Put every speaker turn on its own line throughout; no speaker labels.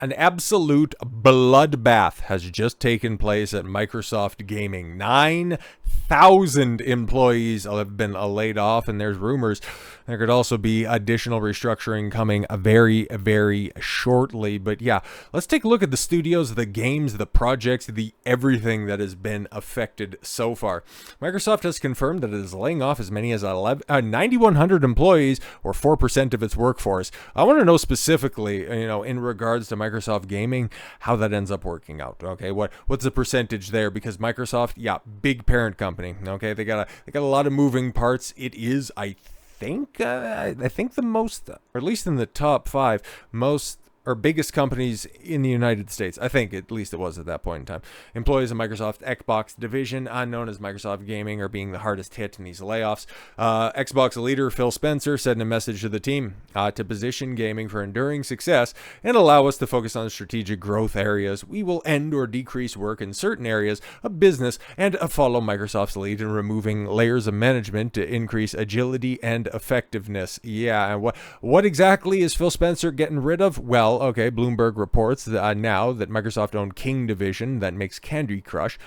An absolute bloodbath has just taken place at Microsoft Gaming. 9,000 employees have been laid off, and there's rumors there could also be additional restructuring coming very, very shortly. But yeah, let's take a look at the studios, the games, the projects, the everything that has been affected so far. Microsoft has confirmed that it is laying off as many as 9,100 employees, or 4% of its workforce. I want to know specifically, in regards to Microsoft Gaming, how that ends up working out. Okay, what's the percentage there? Because Microsoft, yeah, big parent company. Okay, they got a lot of moving parts. It is, I think the most, or at least in the top 5 most or biggest companies in the United States. I think at least it was at that point in time. Employees of Microsoft Xbox division, known as Microsoft Gaming, are being the hardest hit in these layoffs. Xbox leader Phil Spencer said in a message to the team to position gaming for enduring success and allow us to focus on strategic growth areas. We will end or decrease work in certain areas of business and follow Microsoft's lead in removing layers of management to increase agility and effectiveness. Yeah, and what exactly is Phil Spencer getting rid of? Well, okay, Bloomberg reports now that Microsoft-owned King division that makes Candy Crush,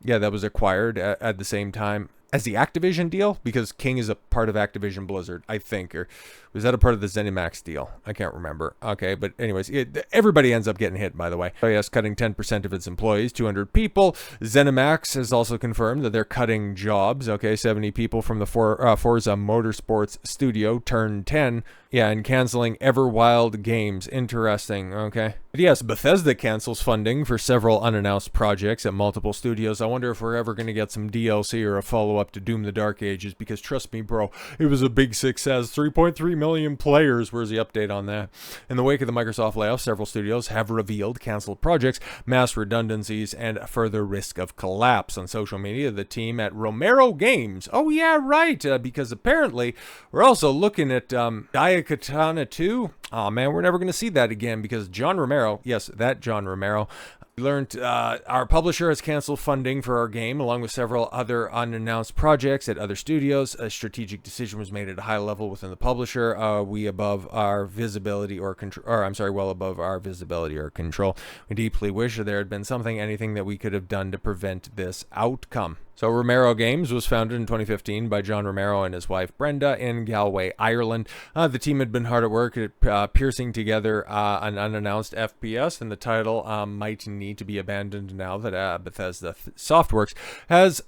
yeah, that was acquired at the same time as the Activision deal, because King is a part of Activision Blizzard, I think, or was that a part of the ZeniMax deal? I can't remember. Okay, but anyways, everybody ends up getting hit, by the way. Oh yes, cutting 10% of its employees, 200 people. ZeniMax has also confirmed that they're cutting jobs. Okay, 70 people from the Forza Motorsports studio turned 10. Yeah, and canceling Everwild Games. Interesting, okay. But yes, Bethesda cancels funding for several unannounced projects at multiple studios. I wonder if we're ever going to get some DLC or a follow-up to Doom the Dark Ages, because trust me, bro, it was a big success. 3.3 million players. Where's the update on that? In the wake of the Microsoft layoffs, several studios have revealed canceled projects, mass redundancies, and further risk of collapse. On social media, the team at Romero Games, oh yeah, right, because apparently we're also looking at Katana 2. Oh man, we're never going to see that again, because John Romero, yes, that John Romero, we learned our publisher has canceled funding for our game, along with several other unannounced projects at other studios. A strategic decision was made at a high level within the publisher. Well above our visibility or control. We deeply wish there had been anything that we could have done to prevent this outcome. So Romero Games was founded in 2015 by John Romero and his wife Brenda in Galway, Ireland. The team had been hard at work at piecing together an unannounced FPS, and the title might need to be abandoned now that Bethesda Softworks has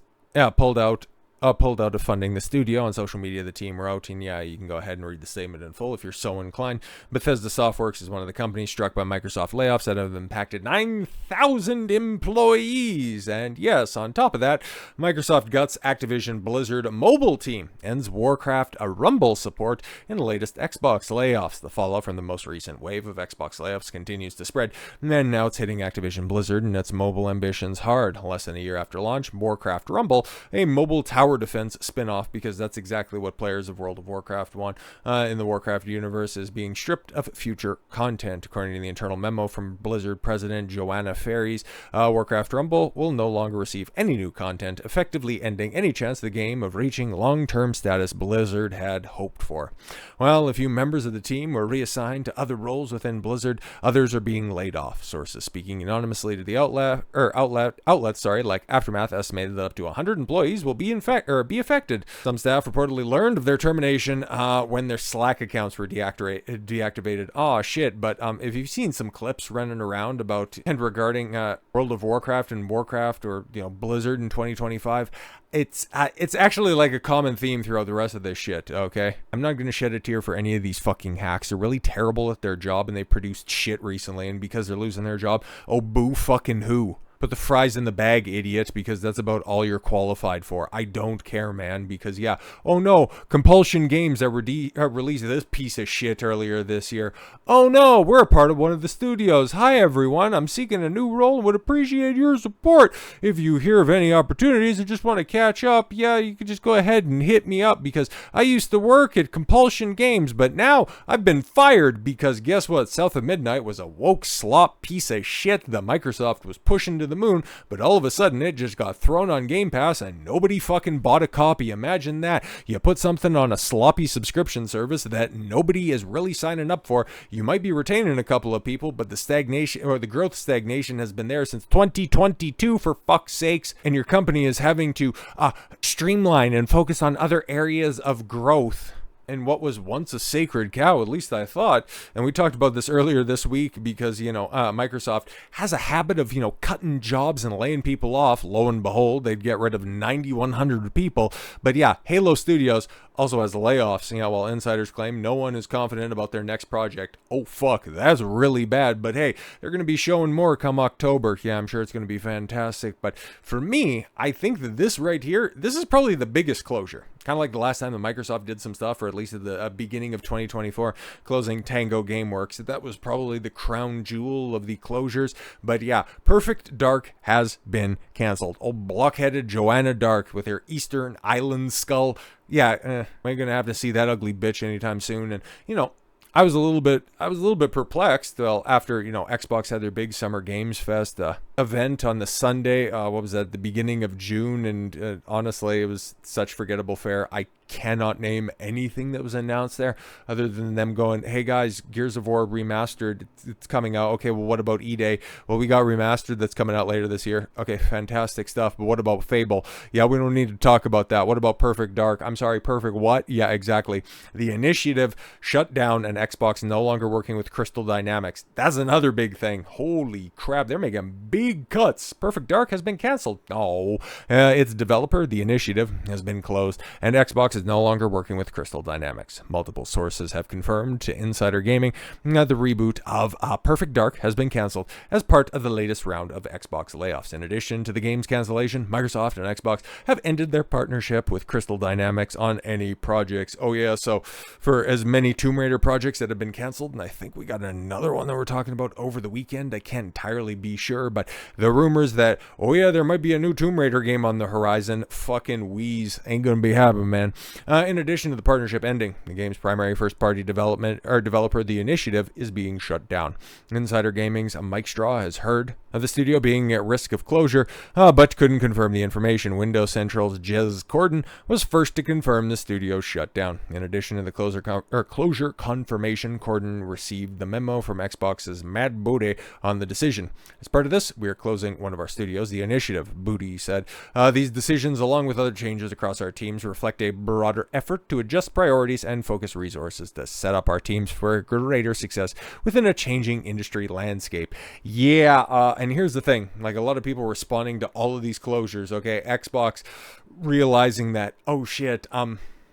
pulled out of funding the studio. On social media, the team wrote, and yeah, you can go ahead and read the statement in full if you're so inclined. Bethesda Softworks is one of the companies struck by Microsoft layoffs that have impacted 9,000 employees. And yes, on top of that, Microsoft guts Activision Blizzard mobile team, ends Warcraft Rumble support in the latest Xbox layoffs. The fallout from the most recent wave of Xbox layoffs continues to spread, and now it's hitting Activision Blizzard and its mobile ambitions hard. Less than a year after launch, Warcraft Rumble, a mobile tower defense spin-off, because that's exactly what players of World of Warcraft want in the Warcraft universe, is being stripped of future content. According to the internal memo from Blizzard President Joanna Ferries, Warcraft Rumble will no longer receive any new content, effectively ending any chance of the game of reaching long-term status Blizzard had hoped for. Well, a few members of the team were reassigned to other roles within Blizzard. Others are being laid off. Sources speaking anonymously to the outlets like Aftermath estimated that up to 100 employees will be affected. Some staff reportedly learned of their termination when their Slack accounts were deactivated. Oh shit! But if you've seen some clips running around about and regarding World of Warcraft and Warcraft, or Blizzard in 2025, it's actually like a common theme throughout the rest of this shit. Okay, I'm not gonna shed a tear for any of these fucking hacks. They're really terrible at their job, and they produced shit recently. And because they're losing their job, oh boo fucking who? Put the fries in the bag, idiot, because that's about all you're qualified for. I don't care, man, because yeah. Oh no, Compulsion Games that released this piece of shit earlier this year. Oh no, we're a part of one of the studios. Hi everyone, I'm seeking a new role and would appreciate your support. If you hear of any opportunities and just want to catch up, yeah, you can just go ahead and hit me up, because I used to work at Compulsion Games, but now I've been fired because guess what? South of Midnight was a woke slop piece of shit that Microsoft was pushing to to the moon, but all of a sudden it just got thrown on Game Pass and nobody fucking bought a copy. Imagine that. You put something on a sloppy subscription service that nobody is really signing up for. You might be retaining a couple of people, but the stagnation or the growth stagnation has been there since 2022 for fuck's sakes, and your company is having to streamline and focus on other areas of growth. And what was once a sacred cow, at least I thought, and we talked about this earlier this week because, Microsoft has a habit of, cutting jobs and laying people off. Lo and behold, they'd get rid of 9,100 people. But yeah, Halo Studios also has the layoffs, while insiders claim no one is confident about their next project. Oh, fuck, that's really bad. But hey, they're going to be showing more come October. Yeah, I'm sure it's going to be fantastic. But for me, I think that this right here, this is probably the biggest closure. Kind of like the last time that Microsoft did some stuff, or at least at the beginning of 2024, closing Tango Gameworks. That was probably the crown jewel of the closures. But yeah, Perfect Dark has been canceled. Old blockheaded Joanna Dark with her Eastern Island skull. Yeah, we're gonna have to see that ugly bitch anytime soon. And I was a little bit perplexed. Well, after Xbox had their big Summer Games Fest event on the Sunday, what was that, the beginning of June, and honestly, it was such forgettable fare. I cannot name anything that was announced there other than them going, hey guys, Gears of War remastered, it's coming out. Okay, well, what about E-Day? Well, we got remastered that's coming out later this year. Okay, fantastic stuff. But what about Fable? Yeah, we don't need to talk about that. What about Perfect Dark? I'm sorry, Perfect what? Yeah, exactly. The Initiative shut down and Xbox no longer working with Crystal Dynamics. That's another big thing. Holy crap, they're making big cuts. Perfect Dark has been canceled. Oh, its developer, The Initiative, has been closed, and Xbox is no longer working with Crystal Dynamics. Multiple sources have confirmed to Insider Gaming that the reboot of Perfect Dark has been canceled as part of the latest round of Xbox layoffs. In addition to the game's cancellation, Microsoft and Xbox have ended their partnership with Crystal Dynamics on any projects. Oh yeah, so for as many Tomb Raider projects that have been canceled, and I think we got another one that we're talking about over the weekend, I can't entirely be sure, but the rumors that, oh yeah, there might be a new Tomb Raider game on the horizon, fucking wheeze, ain't gonna be happening, man. In addition to the partnership ending, the game's primary first-party developer, The Initiative, is being shut down. Insider Gaming's Mike Straw has heard of the studio being at risk of closure, but couldn't confirm the information. Windows Central's Jez Corden was first to confirm the studio's shutdown. In addition to the closure confirmation, Corden received the memo from Xbox's Matt Booty on the decision. As part of this, we are closing one of our studios, The Initiative, Booty said. These decisions, along with other changes across our teams, reflect a broader effort to adjust priorities and focus resources to set up our teams for greater success within a changing industry landscape. Yeah, and here's the thing, like a lot of people responding to all of these closures, okay, Xbox realizing that, oh shit,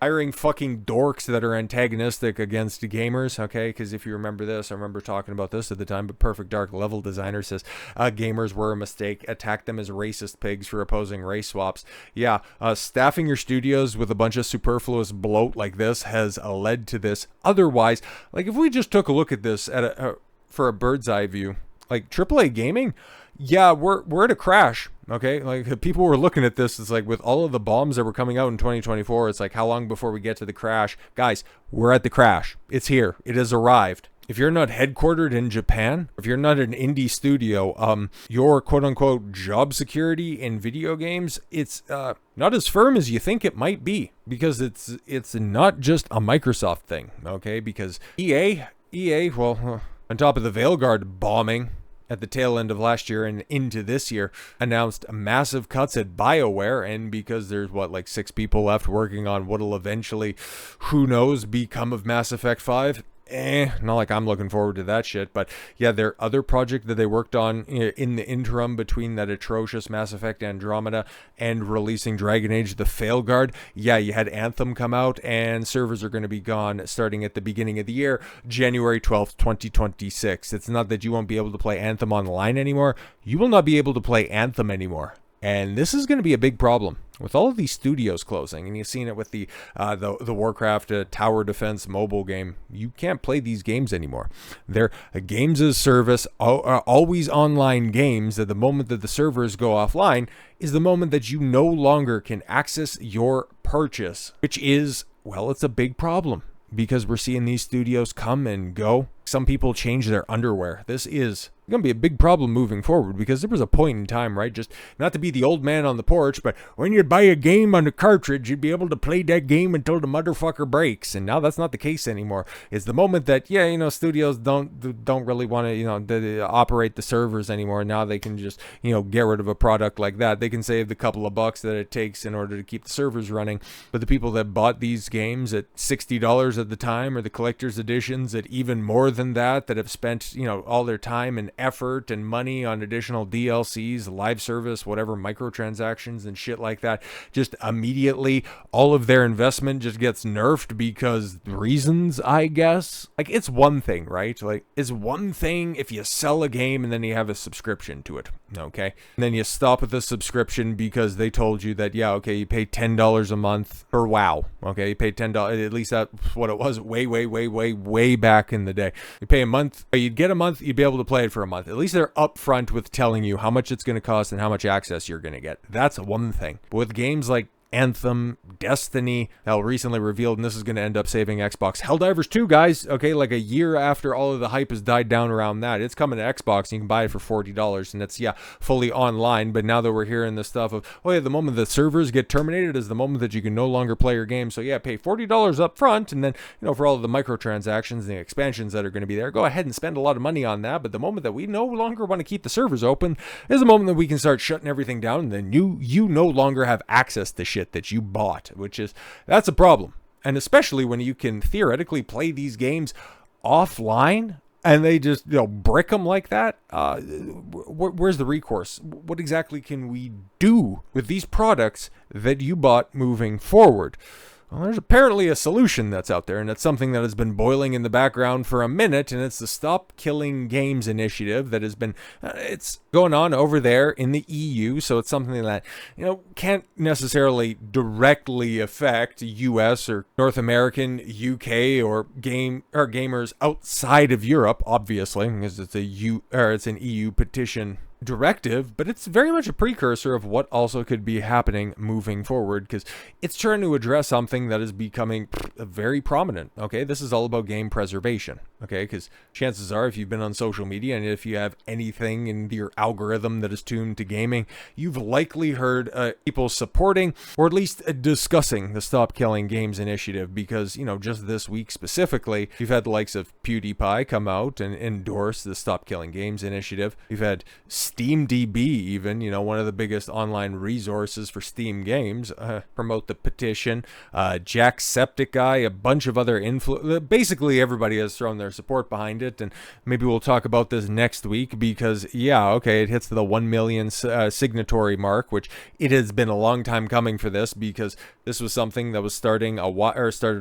hiring fucking dorks that are antagonistic against gamers, okay? Because if you remember this, I remember talking about this at the time, but Perfect Dark level designer says gamers were a mistake, attacked them as racist pigs for opposing race swaps. Yeah, staffing your studios with a bunch of superfluous bloat like this has led to this. Otherwise, like if we just took a look at this at for a bird's eye view, like AAA Gaming, yeah, we're at a crash. Okay, like people were looking at this, it's like with all of the bombs that were coming out in 2024, it's like how long before we get to the crash? Guys, we're at the crash. It's here. It has arrived. If you're not headquartered in Japan, if you're not an indie studio, your quote-unquote job security in video games, it's not as firm as you think it might be, because it's not just a Microsoft thing, okay? Because EA, well, on top of the Veilguard bombing at the tail end of last year and into this year, announced massive cuts at BioWare, and because there's like 6 people left working on what'll eventually, who knows, become of Mass Effect 5. Not like I'm looking forward to that shit, but yeah, their other project that they worked on in the interim between that atrocious Mass Effect Andromeda and releasing Dragon Age the Failguard, yeah, you had Anthem come out, and servers are going to be gone starting at the beginning of the year, January 12th, 2026. It's not that you won't be able to play Anthem online anymore, you will not be able to play Anthem anymore. And this is going to be a big problem with all of these studios closing, and you've seen it with the Warcraft Tower Defense mobile game. You can't play these games anymore. They're games as service, always online games, that the moment that the servers go offline is the moment that you no longer can access your purchase, which is, well, it's a big problem. Because we're seeing these studios come and go. some people change their underwear. This is going to be a big problem moving forward, because there was a point in time, right, just not to be the old man on the porch, but when you'd buy a game on the cartridge, you'd be able to play that game until the motherfucker breaks. And now that's not the case anymore. It's the moment that, studios don't really want to, operate the servers anymore. Now they can just, get rid of a product like that. They can save the couple of bucks that it takes in order to keep the servers running. But the people that bought these games at $60 at the time, or the collector's editions at even more than that have spent, all their time and effort and money on additional DLCs, live service, whatever, microtransactions and shit like that, just immediately all of their investment just gets nerfed because reasons, I guess. Like, it's one thing, right? Like, it's one thing if you sell a game and then you have a subscription to it, okay? And then you stop with the subscription because they told you that, you pay $10 a month for WoW, okay? You pay $10, at least that's what it was way back in the day. You pay a month, you'd get a month, you'd be able to play it for a month. At least they're upfront with telling you how much it's going to cost and how much access you're going to get. That's one thing. But with games like Anthem, Destiny, hell, recently revealed, and this is going to end up saving Xbox, Helldivers 2, guys, okay, like a year after all of the hype has died down around that, it's coming to Xbox, and you can buy it for $40, and it's, fully online. But now that we're hearing this stuff of, the moment the servers get terminated is the moment that you can no longer play your game, so pay $40 up front, and then, for all of the microtransactions and the expansions that are going to be there, go ahead and spend a lot of money on that. But the moment that we no longer want to keep the servers open is the moment that we can start shutting everything down, and then you no longer have access to shit that you bought, that's a problem. And especially when you can theoretically play these games offline and they just brick them like that. Where's the recourse? What exactly can we do with these products that you bought moving forward? Well, there's apparently a solution that's out there, and it's something that has been boiling in the background for a minute, and it's the Stop Killing Games initiative that has been, it's going on over there in the EU, so it's something that, can't necessarily directly affect US or North American, UK, or gamers outside of Europe, obviously, because it's an EU petition directive, but it's very much a precursor of what also could be happening moving forward, because it's trying to address something that is becoming very prominent. Okay, this is all about game preservation. Okay, because chances are, if you've been on social media and if you have anything in your algorithm that is tuned to gaming, you've likely heard people supporting or at least discussing the Stop Killing Games initiative, because just this week specifically, you've had the likes of Pewdiepie come out and endorse the Stop Killing Games initiative. You've had SteamDB, even, one of the biggest online resources for Steam games, promote the petition. Jacksepticeye, a bunch of other basically everybody has thrown their support behind it, and maybe we'll talk about this next week, because it hits the 1 million signatory mark, which it has been a long time coming for this, because this was something that was started a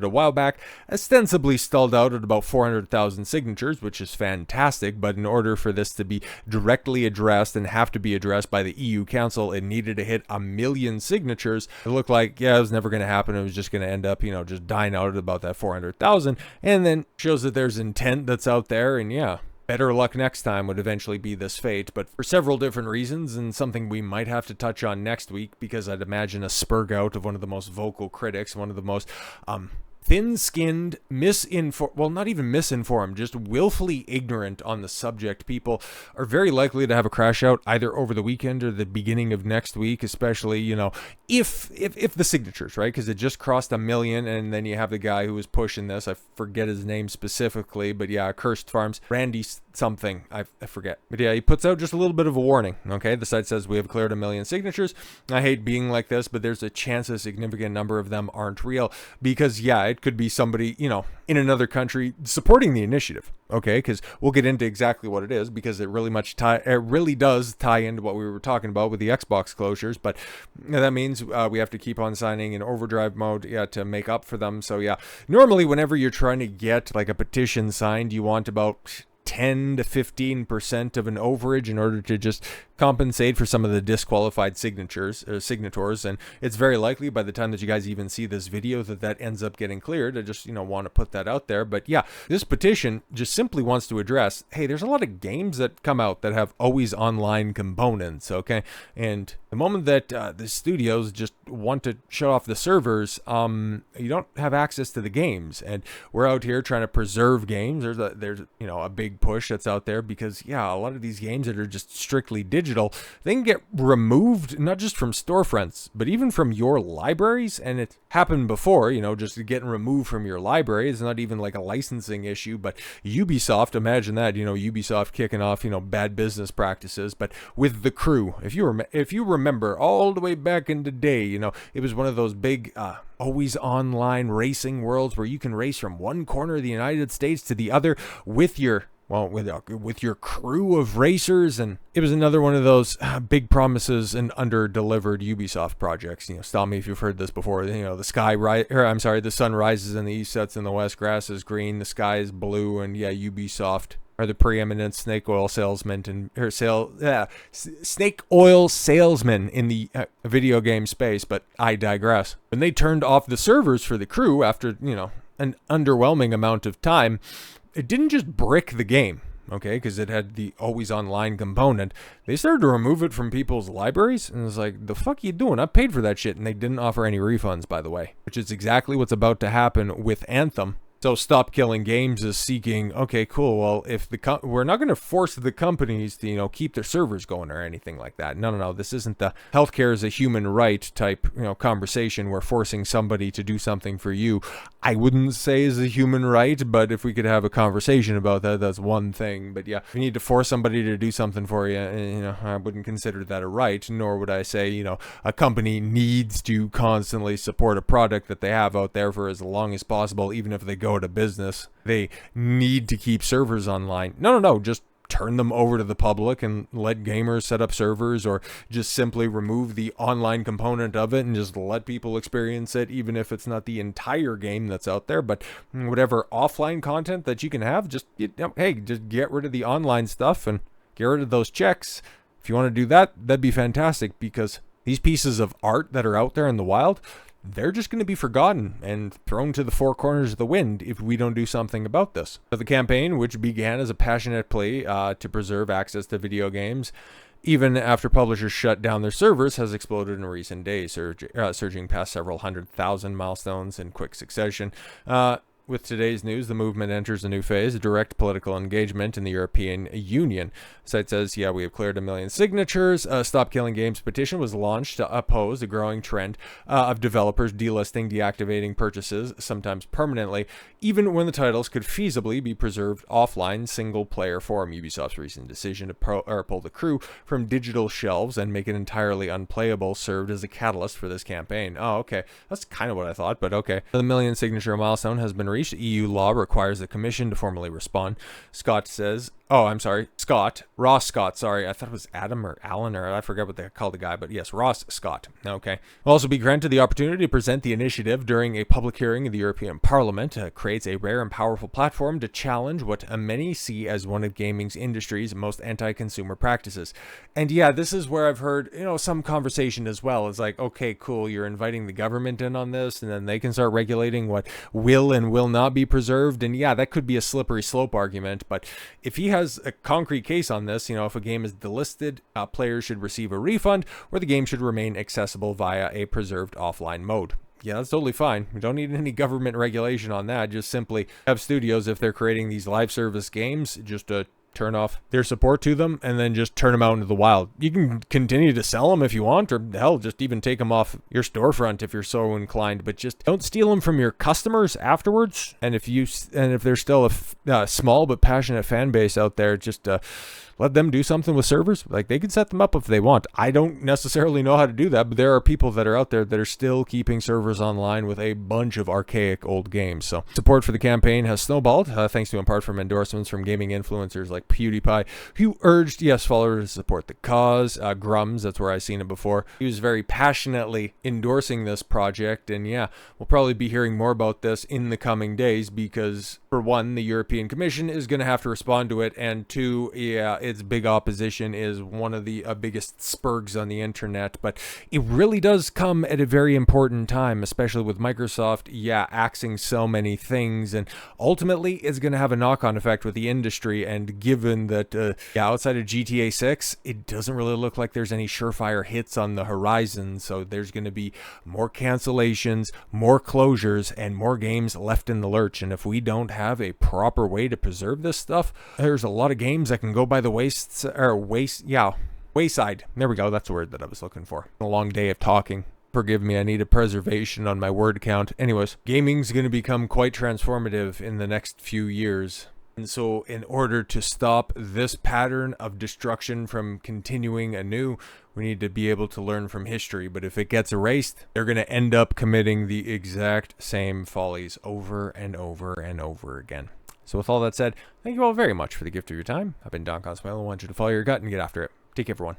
while back, ostensibly stalled out at about 400,000 signatures, which is fantastic. But in order for this to be directly addressed and have to be addressed by the EU Council, it needed to hit 1 million signatures. It looked like, it was never going to happen. It was just going to end up, just dying out at about that 400,000, and then shows that there's intent that's out there, and better luck next time would eventually be this fate. But for several different reasons, and something we might have to touch on next week, because I'd imagine a spurg out of one of the most vocal critics, one of the most thin-skinned, not even misinformed, just willfully ignorant on the subject people are very likely to have a crash out either over the weekend or the beginning of next week, especially, if the signatures, right? Because it just crossed 1 million, and then you have the guy who was pushing this, I forget his name specifically, but Cursed Farms, Randy something, I forget. But he puts out just a little bit of a warning, okay? The site says we have cleared 1 million signatures. I hate being like this, but there's a chance a significant number of them aren't real, because, it could be somebody, in another country supporting the initiative, okay? Because we'll get into exactly what it is, because it really does tie into what we were talking about with the Xbox closures. But that means we have to keep on signing in overdrive mode, to make up for them. So normally whenever you're trying to get like a petition signed, you want about 10 to 15% of an overage in order to just compensate for some of the disqualified signators. And it's very likely by the time that you guys even see this video that ends up getting cleared. I just, want to put that out there. But yeah, this petition just simply wants to address, hey, there's a lot of games that come out that have always online components, okay? And the moment that the studios just want to shut off the servers, you don't have access to the games. And we're out here trying to preserve games. There's a big push that's out there because, yeah, a lot of these games that are just strictly digital, they can get removed not just from storefronts, but even from your libraries. And it happened before, just getting removed from your library is not even like a licensing issue. But Ubisoft, imagine that, Ubisoft kicking off, bad business practices. But with The Crew, if you remember all the way back in the day, it was one of those big always online racing worlds where you can race from one corner of the United States to the other with your crew of racers. And it was another one of those big promises and under-delivered Ubisoft projects. Stop me if you've heard this before. The sun rises in the east, sets in the west, grass is green, the sky is blue, and yeah, Ubisoft are the preeminent snake oil salesmen in the video game space. But I digress. When they turned off the servers for The Crew after an underwhelming amount of time, it didn't just brick the game, okay, because it had the always online component. They started to remove it from people's libraries, and it's like, the fuck you doing? I paid for that shit. And they didn't offer any refunds, by the way, which is exactly what's about to happen with Anthem. So Stop Killing Games is seeking, okay, cool, well, if we're not going to force the companies to, keep their servers going or anything like that. No, this isn't the healthcare is a human right type, conversation where forcing somebody to do something for you, I wouldn't say is a human right, but if we could have a conversation about that, that's one thing. But yeah, if you need to force somebody to do something for you, I wouldn't consider that a right, nor would I say, a company needs to constantly support a product that they have out there for as long as possible, even if they go to business. They need to keep servers online. No, just turn them over to the public and let gamers set up servers, or just simply remove the online component of it and just let people experience it, even if it's not the entire game that's out there. But whatever offline content that you can have, just get rid of the online stuff and get rid of those checks. If you want to do that, that'd be fantastic, because these pieces of art that are out there in the wild, they're just going to be forgotten and thrown to the four corners of the wind if we don't do something about this. So the campaign, which began as a passionate plea to preserve access to video games, even after publishers shut down their servers, has exploded in recent days, surging past several 100,000 milestones in quick succession. With today's news, the movement enters a new phase, direct political engagement in the European Union. The site says, we have cleared 1 million signatures. Stop Killing Games petition was launched to oppose the growing trend of developers delisting, deactivating purchases, sometimes permanently, even when the titles could feasibly be preserved offline single-player form. Ubisoft's recent decision to pull The Crew from digital shelves and make it entirely unplayable served as a catalyst for this campaign. Oh, okay. That's kind of what I thought, but okay. The 1 million signature milestone has been reached. EU law requires the commission to formally respond. Ross Scott, sorry. I thought it was Adam or Alan, or I forget what they called the guy, but yes, Ross Scott. Okay. Will also be granted the opportunity to present the initiative during a public hearing in the European Parliament. Creates a rare and powerful platform to challenge what many see as one of gaming's industry's most anti-consumer practices. And yeah, this is where I've heard, some conversation as well. It's like, okay, cool, you're inviting the government in on this, and then they can start regulating what will and will not be preserved. And yeah, that could be a slippery slope argument, but if he has a concrete case on this, if a game is delisted, players should receive a refund, or the game should remain accessible via a preserved offline mode. Yeah, that's totally fine. We don't need any government regulation on that. Just simply have studios, if they're creating these live service games, just turn off their support to them and then just turn them out into the wild. You can continue to sell them if you want, or hell, just even take them off your storefront if you're so inclined, but just don't steal them from your customers afterwards. And if there's still a small but passionate fan base out there, just let them do something with servers. Like, they can set them up if they want. I don't necessarily know how to do that, but there are people that are out there that are still keeping servers online with a bunch of archaic old games. So support for the campaign has snowballed, thanks to in part from endorsements from gaming influencers like Pewdiepie, who urged followers to support the cause. Grums, that's where I've seen it before. He was very passionately endorsing this project, and yeah, we'll probably be hearing more about this in the coming days because, for one, the European Commission is going to have to respond to it, and two, its big opposition is one of the biggest spurgs on the internet. But it really does come at a very important time, especially with Microsoft, axing so many things, and ultimately it's going to have a knock-on effect with the industry. And given that, outside of GTA 6, it doesn't really look like there's any surefire hits on the horizon, so there's going to be more cancellations, more closures, and more games left in the lurch. And if we don't have a proper way to preserve this stuff, there's a lot of games that can go by the wayside. There we go, that's the word that I was looking for. A long day of talking. Forgive me, I need a preservation on my word count. Anyways, gaming's going to become quite transformative in the next few years. And so in order to stop this pattern of destruction from continuing anew, we need to be able to learn from history. But if it gets erased, they're going to end up committing the exact same follies over and over and over again. So with all that said, thank you all very much for the gift of your time. I've been Don Cosmello. I want you to follow your gut and get after it. Take care, everyone.